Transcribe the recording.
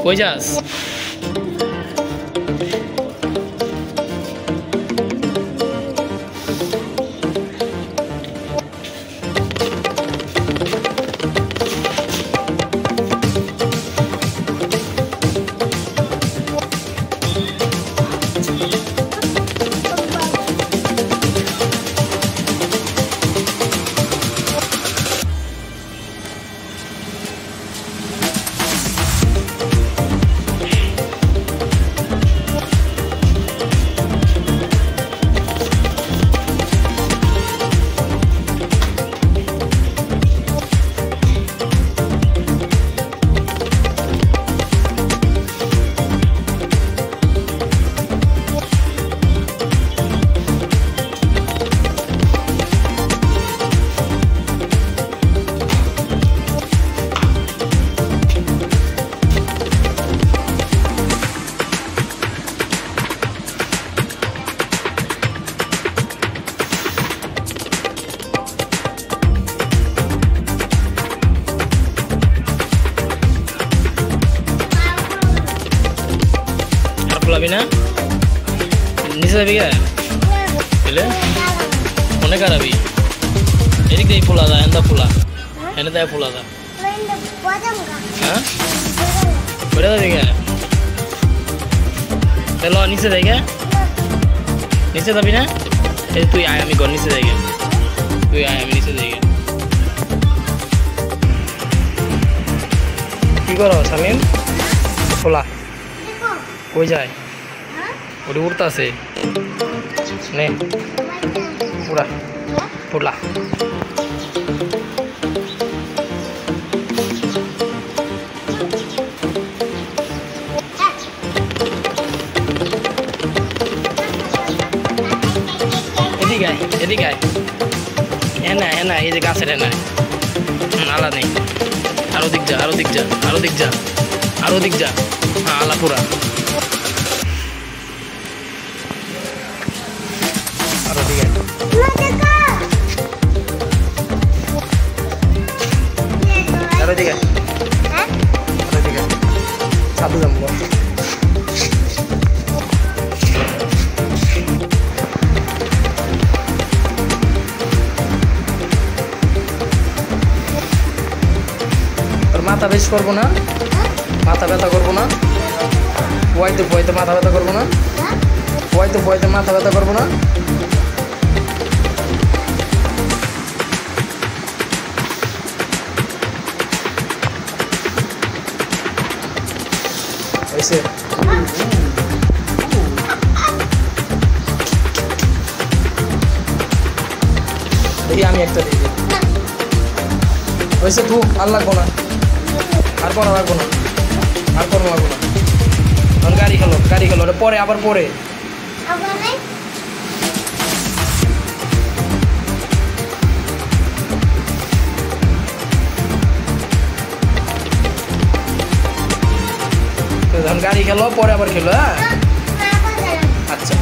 কই যাস? Labi na? Nisa labi ya? Bila? Mana kah labi? Jadi kita pula dah, anda pula. Anda dah pula dah. Hah? Berapa labi ya? Kalau Nisa dah ya? Nisa labi na? Itu ayam ikon Nisa dah ya? Itu ayam Nisa dah ya? Kiko Samin? Pula. Koi jai? Udah urta sih, nih, udah, pulang. Ini guys, enak, ini kasar enak. Alat nih, harus dikja, alat pura. Taruh tiga. Satu jambon. Mata besh korbo na? Mata ব্যথা করব না? বইতে মাথা ব্যথা করব না? বইতে মাথা ব্যথা করব না? ऐसे देखिए আমি একটা দিই वैसे तू আল্লাহ কোনা আর কোনা লাগবো না আর গাড়ি খেলো পরে আবার পরে गाड़ी खेलो पर आबार खेलो अच्छा